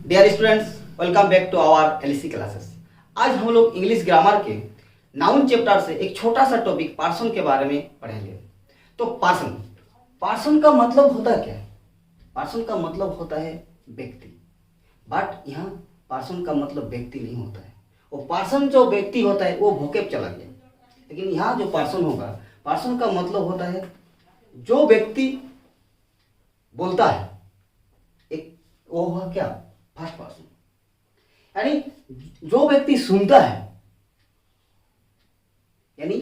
Dear students, welcome back to our LC classes. आज हम लोग इंग्लिश ग्रामर के नाउन चैप्टर से एक छोटा सा टॉपिक पर्सन के बारे में पढ़ेंगे। तो पर्सन का मतलब होता है क्या? पर्सन का मतलब होता है व्यक्ति। बट यहाँ पर्सन का मतलब व्यक्ति नहीं होता है। वो पर्सन जो व्यक्ति होता है वो वोकैब चला गया, लेकिन यहाँ जो पर्सन होगा, पर्सन का मतलब होता है जो व्यक्ति बोलता है। एक वो हुआ क्या? First person. यानी जो व्यक्ति सुनता है, यानी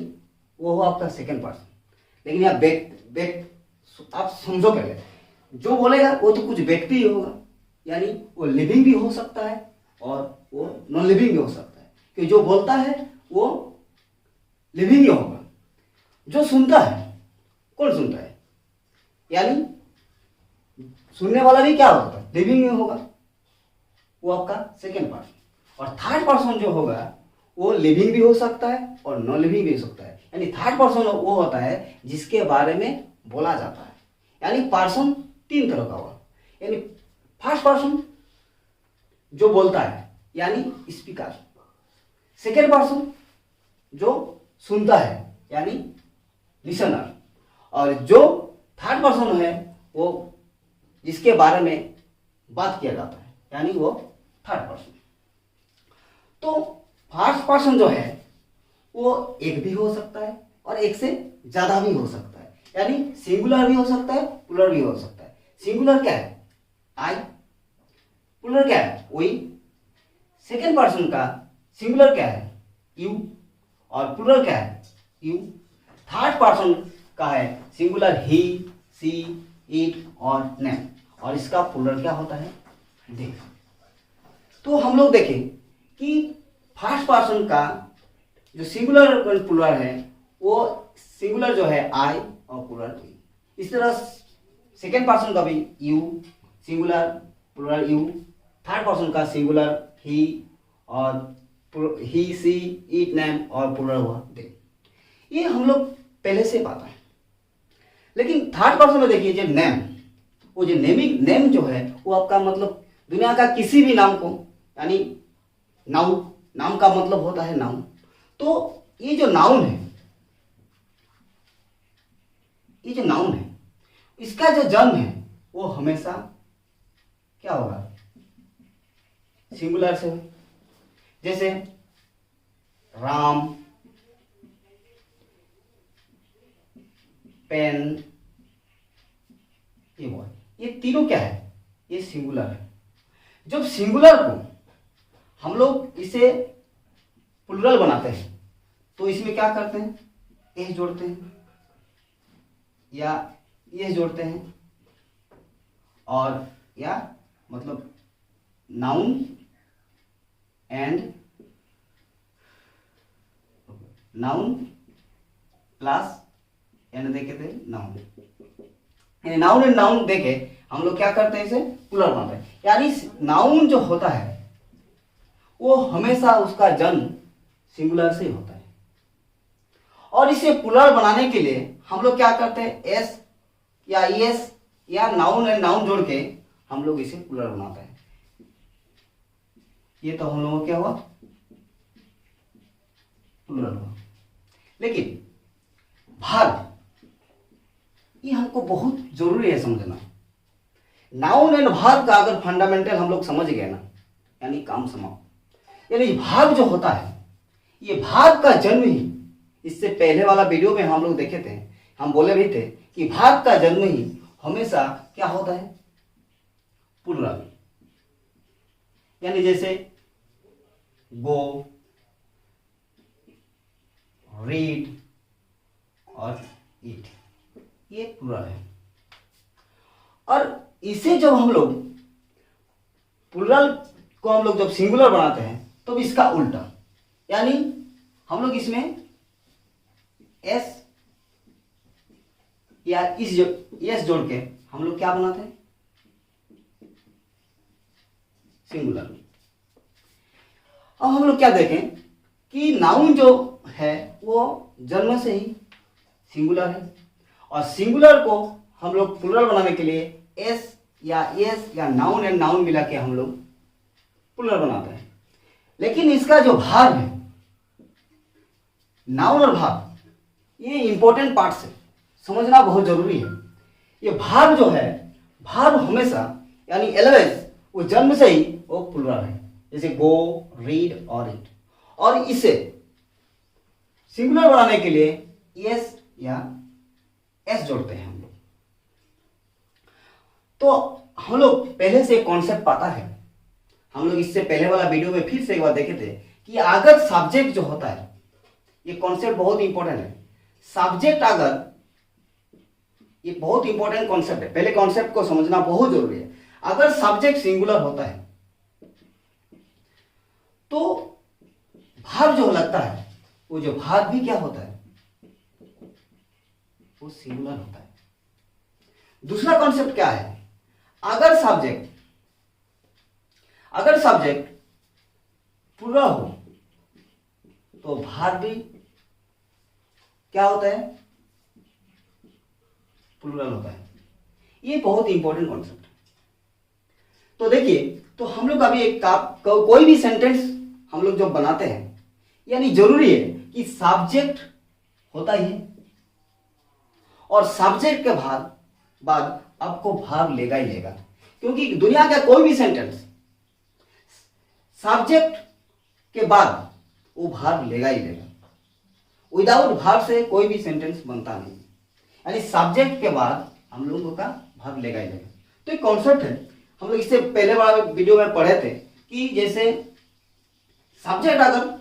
वो हुआ आपका सेकंड पर्सन। लेकिन यहाँ आप समझो पहले, जो बोलेगा वो तो कुछ व्यक्ति ही होगा, यानी वो लिविंग भी हो सकता है और वो नॉन लिविंग भी हो सकता है। क्योंकि जो बोलता है वो लिविंग ही होगा। जो सुनता है, कौन सुनता है? यानी सुनने वाला भी क्या होता है? लिविंग ही होगा। वो आपका सेकेंड पर्सन। और थर्ड पर्सन जो होगा वो लिविंग भी हो सकता है और नॉन लिविंग भी हो सकता है। यानी थर्ड पर्सन वो होता है जिसके बारे में बोला जाता है। यानी पर्सन तीन तरह का हुआ। यानी फर्स्ट पर्सन जो बोलता है, यानी स्पीकर। सेकेंड पर्सन जो सुनता है, यानी लिसनर। और जो थर्ड पर्सन है वो जिसके बारे में बात किया जाता है, यानी वो थर्ड पर्सन। तो फर्स्ट पर्सन जो है वो एक भी हो सकता है और एक से ज्यादा भी हो सकता है। यानी सिंगुलर भी हो सकता है, प्लुरल भी हो सकता है। सिंगुलर क्या है? आई। प्लुरल क्या है? वी। सेकेंड पर्सन का सिंगुलर क्या है? यू। और प्लुरल क्या है? यू। थर्ड पर्सन का है सिंगुलर ही, सी, इट और नेम। और इसका प्लुरल क्या होता है? दे। तो हम लोग देखें कि फर्स्ट पर्सन का जो सिंगुलर प्लुरल है वो सिंगुलर जो है आई और प्लुरल वी। इस तरह सेकेंड पर्सन का भी you, singular plural you. Third person का सिंगुलर ही और ही, सी, इट, नेम और प्लुरल हुआ दे। ये हम लोग पहले से पता है। लेकिन थर्ड पर्सन में देखिए जो नेम, वो जो नेम जो है वो आपका मतलब दुनिया का किसी भी नाम को, यानी नाउन, नाम का मतलब होता है नाउन। तो ये जो नाउन है, ये जो नाउन है, इसका जो जन्म है वो हमेशा क्या होगा? सिंगुलर से हो। जैसे राम, पेन, ये बॉय, ये तीनों क्या है? ये सिंगुलर है। जब सिंगुलर को हम लोग इसे प्लुरल बनाते हैं तो इसमें क्या करते हैं? एस जोड़ते हैं या एस जोड़ते हैं, और या मतलब noun and noun plus and देखे थे नाउन, यानी नाउन एंड नाउन देके हम लोग क्या करते हैं? इसे प्लुरल बनाते हैं। यानी नाउन जो होता है वो हमेशा उसका जन्म सिंगुलर से होता है। और इसे प्लुरल बनाने के लिए हम लोग क्या करते हैं? एस या एस या नाउन एंड नाउन जोड़ के हम लोग इसे प्लुरल बनाते हैं। ये तो हम लोगों को क्या हुआ? प्लुरल हुआ। लेकिन भाग, ये हमको बहुत जरूरी है समझना। नाउन एंड भाग का अगर फंडामेंटल हम लोग समझ गए ना, यानी काम समाप्त। यानी भाग जो होता है, ये भाग का जन्म ही, इससे पहले वाला वीडियो में हम लोग देखे थे, हम बोले भी थे कि भाग का जन्म ही हमेशा क्या होता है? प्लुरल। यानी जैसे गो, रीड और ईट, ये प्लुरल है। और इसे जब हम लोग प्लुरल को हम लोग जब सिंगुलर बनाते हैं तो इसका उल्टा, यानी हम लोग इसमें एस या एस जोड़ के हम लोग क्या बनाते हैं? सिंगुलर। अब हम लोग क्या देखें कि नाउन जो है वो जन्म से ही सिंगुलर है, और सिंगुलर को हम लोग प्लुरल बनाने के लिए एस या एस या नाउन एंड नाउन मिला के हम लोग प्लुरल बनाते हैं। लेकिन इसका जो भाग है, नाउन और भाग, ये इंपॉर्टेंट पार्ट्स है, समझना बहुत जरूरी है। ये भाग जो है, भाग हमेशा यानी एलवेज वो जन्म से ही वो प्लुरल है, जैसे गो, रीड और इट। और इसे सिंगुलर बनाने के लिए एस या एस जोड़ते हैं हम लोग। तो हम लोग पहले से कॉन्सेप्ट पता है, हम लोग इससे पहले वाला वीडियो में फिर से एक बार देखे थे कि अगर सब्जेक्ट जो होता है, ये कॉन्सेप्ट बहुत इंपॉर्टेंट है। सब्जेक्ट अगर, ये बहुत इंपॉर्टेंट कॉन्सेप्ट है, पहले कॉन्सेप्ट को समझना बहुत जरूरी है। अगर सब्जेक्ट सिंगुलर होता है तो भाव जो लगता है, वो जो भाव भी क्या होता है, वो सिंगुलर होता है। दूसरा कॉन्सेप्ट क्या है, अगर सब्जेक्ट प्लुरल हो तो भाव भी क्या होता है, प्लुरल होता है। ये बहुत इंपॉर्टेंट कॉन्सेप्ट है। तो देखिए, तो हम लोग अभी एक कोई भी सेंटेंस हम लोग जो बनाते हैं, यानी जरूरी है कि सब्जेक्ट होता ही है और सब्जेक्ट के बाद आपको भाव लेगा ही लेगा, क्योंकि दुनिया का कोई भी सेंटेंस सब्जेक्ट के बाद वो भाव लेगा ही लेगा। विदाउट भाव से कोई भी सेंटेंस बनता नहीं, यानी सब्जेक्ट के बाद हम लोगों का भाव लेगा ही लेगा। तो एक कॉन्सेप्ट है, हम लोग इससे पहले वाला वीडियो में पढ़े थे कि जैसे सब्जेक्ट अगर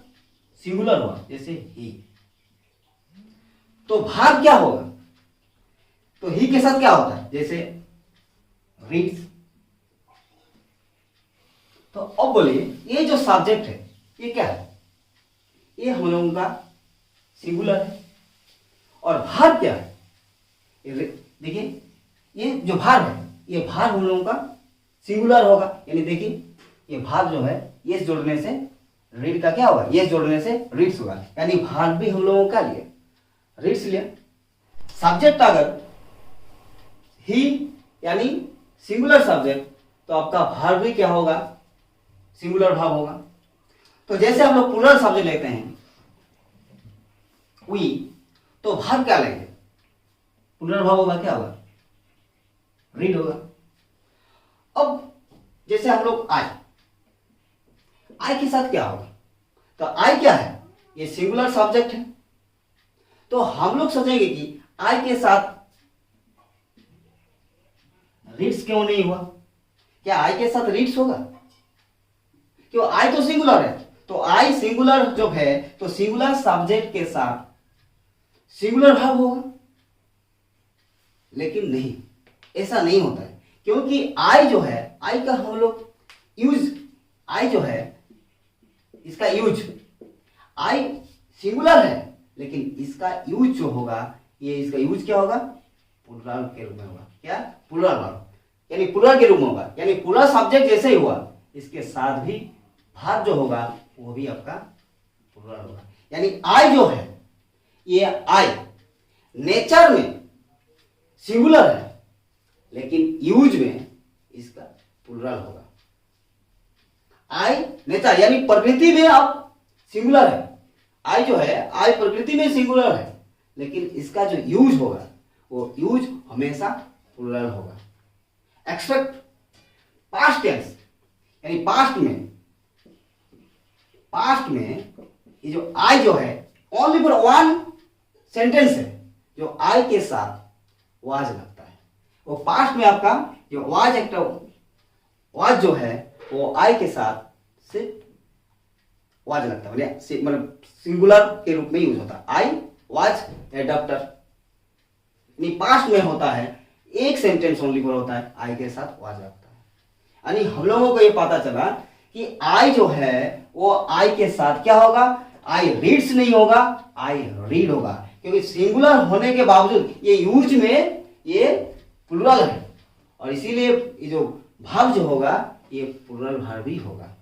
सिंगुलर हुआ, जैसे ही, तो भाव क्या होगा, तो ही के साथ क्या होता है, जैसे रीड्स। तो अब बोलिए, ये जो सब्जेक्ट है ये क्या है, ये हम लोगों का सिंगुलर है। और भाव क्या है, देखिए ये जो भाव है, ये भाव हम लोगों का सिंगुलर होगा, यानी देखिए ये भाव जो है, ये जोड़ने से रीड का क्या होगा, ये जोड़ने से रीड्स होगा, यानी भाव भी हम लोगों का लिए रीड्स लिया। सब्जेक्ट अगर ही यानी सिंगुलर सब्जेक्ट, तो आपका भाव भी क्या होगा, सिंगुलर भाव होगा। तो जैसे हम लोग प्लुरल सब्जेक्ट लेते हैं वी, तो भाव क्या लेंगे, प्लुरल भाव होगा, क्या होगा, रीड होगा। अब जैसे हम लोग आई के साथ क्या होगा, तो आई क्या है, ये सिंगुलर सब्जेक्ट है, तो हम लोग सोचेंगे कि आई के साथ रीड्स क्यों नहीं हुआ, क्या आई के साथ रीड्स होगा, क्यों, आई तो सिंगुलर है, तो आई सिंगुलर जो है, तो सिंगुलर सब्जेक्ट के साथ सिंगुलर भाव होगा। लेकिन नहीं, ऐसा नहीं होता है, क्योंकि आई जो है, आई का हम लोग यूज, आई जो है इसका यूज, आई सिंगुलर है, लेकिन इसका यूज जो होगा, ये इसका यूज क्या होगा, प्लुरल के रूप में होगा, क्या, प्लुरल भाव, यानी प्लुरल के रूप में होगा, यानी प्लुरल सब्जेक्ट जैसे ही हुआ, इसके साथ भी भाव जो होगा वो भी आपका प्लुरल होगा। यानी आई जो है, ये आई नेचर में सिंगुलर है, लेकिन यूज में इसका प्लुरल होगा। आई नेचर यानी प्रकृति में आप सिंगुलर है, आई जो है, आई प्रकृति में सिंगुलर है, लेकिन इसका जो यूज होगा वो यूज हमेशा प्लुरल होगा। एक्सेप्ट पास्ट टेंस, यानी पास्ट में ये जो आई जो है, ओनली फॉर वन सेंटेंस है जो आई के साथ वाज लगता है, वो पास्ट में आपका जो वाज एक वाज जो है वो आई के साथ सिर्फ वाज लगता है, मतलब सिंगुलर के रूप में यूज होता है। I was a doctor, past में होता है, एक सेंटेंस ओनली पर होता है, आई के साथ वाज लगता है। यानी हम लोगों को ये पता चला कि आई जो है वो आई के साथ क्या होगा, आई रीड्स नहीं होगा, आई रीड होगा, क्योंकि सिंगुलर होने के बावजूद ये यूज में ये प्लुरल है, और इसीलिए ये जो भाव जो होगा ये प्लुरल भाव भी होगा।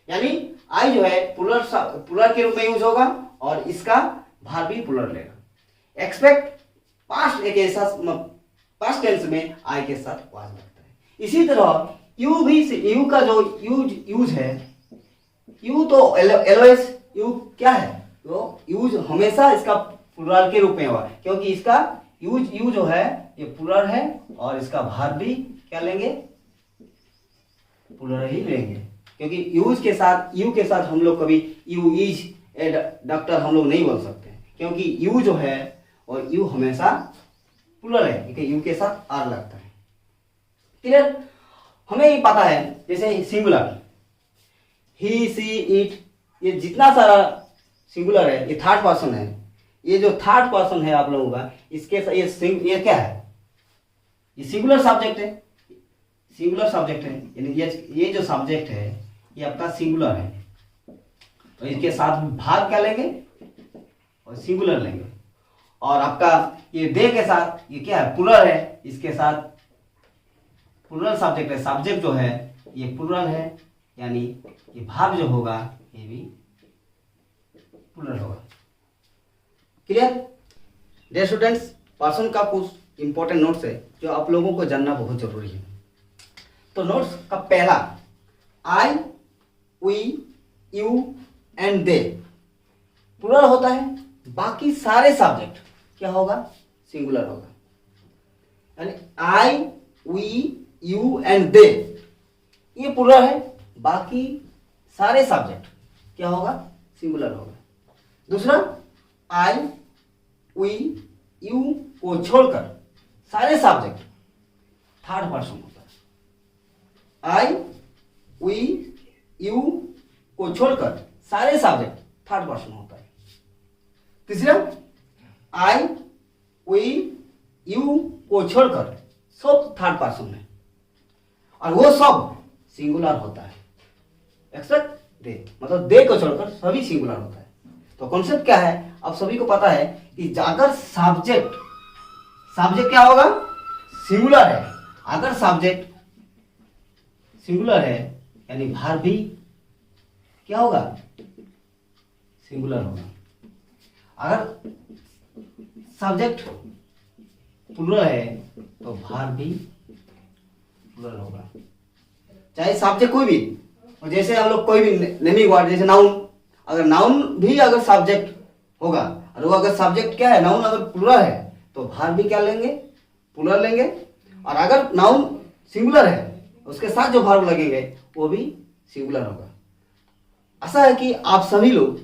यानी आई जो है प्लुरल के रूप में यूज होगा और इसका भाव भी प्लुरल लेगा। एक्सपेक्ट पास्ट एक ऐसा पास्ट टेंस में आई के साथ वाज लगता है। इसी तरह यू भी, यू का जो यूज है, यू तो एलओएस यू क्या है, तो यूज हमेशा इसका प्लुरल के रूप में होगा, क्योंकि इसका यू जो है ये प्लुरल है और इसका भार्ब भी क्या लेंगे, प्लुरल ही लेंगे, क्योंकि यूज के साथ, यू के साथ हम लोग कभी यू इज ए डॉक्टर हम लोग नहीं बोल सकते, क्योंकि यू जो है और यू हमेशा प्लुरल है, क्योंकि यू के साथ आर लगता है। क्लियर? हमें ये पता है, जैसे सिंगुलर ही, सी, इट, ये जितना सारा सिंगुलर है ये थर्ड पर्सन है। ये जो थर्ड पर्सन है आप लोगों का, इसके ये क्या है, ये सिंगुलर सब्जेक्ट है, सिंगुलर सब्जेक्ट है, यानी ये जो सब्जेक्ट है ये आपका सिंगुलर है, तो इसके साथ भाग क्या लेंगे और सिंगुलर लेंगे। और आपका ये दे के साथ ये क्या है, प्लुरल है, इसके साथ प्लुरल सब्जेक्ट है, सब्जेक्ट जो है ये प्लुरल है, यानी ये भाव जो होगा ये भी प्लुरल होगा। क्लियर? डियर स्टूडेंट्स, पर्सन का कुछ इंपॉर्टेंट नोट्स है जो आप लोगों को जानना बहुत जरूरी है। तो नोट्स का पहला, I, we, you and they plural होता है, बाकी सारे सब्जेक्ट क्या होगा, सिंगुलर होगा। यानी आई, वी, यू एंड दे ये प्लुरल है, बाकी सारे सब्जेक्ट क्या होगा, सिंगुलर होगा। दूसरा, आई, वी, यू को छोड़कर सारे सब्जेक्ट थर्ड पर्सन होता है। आई, वी, यू को छोड़कर सारे सब्जेक्ट थर्ड पर्सन होता है। तीसरा, आई, वी, यू को छोड़कर सब थर्ड पर्सन है और वो सब सिंगुलर होता है, एक्सेप्ट दे, मतलब दे को छोड़कर सभी सिंगुलर होता है। तो कॉन्सेप्ट क्या है, आप सभी को पता है कि अगर सब्जेक्ट क्या होगा, सिंगुलर है, अगर सब्जेक्ट सिंगुलर है यानी भार्ब भी क्या होगा, सिंगुलर होगा। अगर सब्जेक्ट प्लुरल है तो भार्ब भी प्लुरल होगा, चाहे सब्जेक्ट कोई भी, और जैसे हम लोग कोई भी नेमिंग वर्ड, जैसे नाउन, अगर नाउन भी अगर सब्जेक्ट होगा और वो अगर सब्जेक्ट क्या है, नाउन अगर प्लुरल है तो भार्ब भी क्या लेंगे, प्लुरल लेंगे। और अगर नाउन सिंगुलर है उसके साथ जो भार्ब लगेंगे वो भी सिंगुलर होगा। ऐसा है कि आप सभी लोग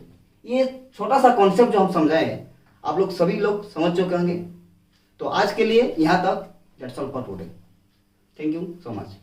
ये छोटा सा कॉन्सेप्ट जो हम समझाए आप लोग सभी लोग समझ चुके होंगे। तो आज के लिए यहाँ तक, that's all for today. Thank you so much.